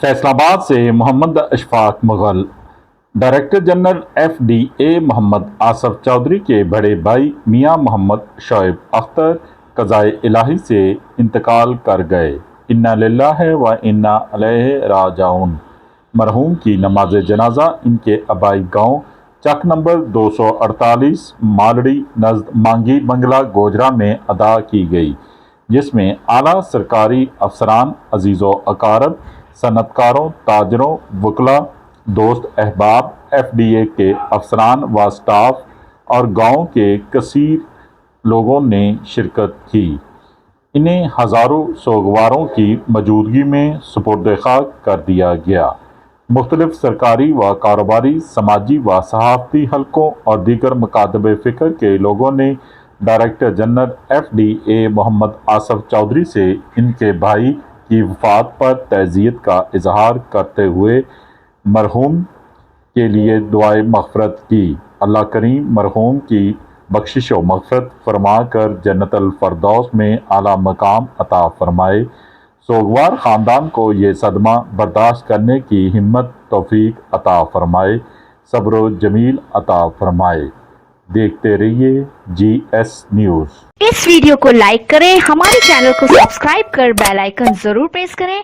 फैसलाबाद से Mohammad Ashfaq Mughal. Director general FDA Mohammad Asif Chaudhry के बड़े भाई मियां मोहम्मद शोएब अख्तर क़ज़ाए इलाही से इंतकाल कर गए। इन्ना लिल्लाहि व इन्ना अलैहि राजिऊन। मरहूम की नमाज जनाजा इनके आबाई गांव चक नंबर 248 मालड़ी नज़द मांगी बंगला गोजरा में अदा की गई, जिसमें आला सरकारी अफसरान, अजीज़ो अकारब, सनतकारों, ताजरों, वकला, दोस्त अहबाब, FDA के अफसरान व स्टाफ और गाँव के कसीर लोगों ने शिरकत की। इन्हें हज़ारों सोगवारों की मौजूदगी में सुपुर्द खाक कर दिया गया। मुख्तलिफ सरकारी व कारोबारी, समाजी व सहाफ़ती हलकों और दीगर मकातब फ़िक्र के लोगों ने director general FDA Mohammad Asif Chaudhry से इनके भाई की वफ़ात पर तज़ियत का इजहार करते हुए मरहूम के लिए दुआए मग़फ़िरत की। अल्लाह करीम मरहूम की बख्शिश व मग़फ़िरत फरमा कर जन्नतुल फ़िरदौस में आला मकाम अता फ़रमाए। सोगवार ख़ानदान को ये सदमा बर्दाश्त करने की हिम्मत तौफ़ीक अता फ़रमाए, सब्र व जमील अता फ़रमाए। देखते रहिए GS न्यूज़। इस वीडियो को लाइक करें, हमारे चैनल को सब्सक्राइब कर बेल आइकन जरूर प्रेस करें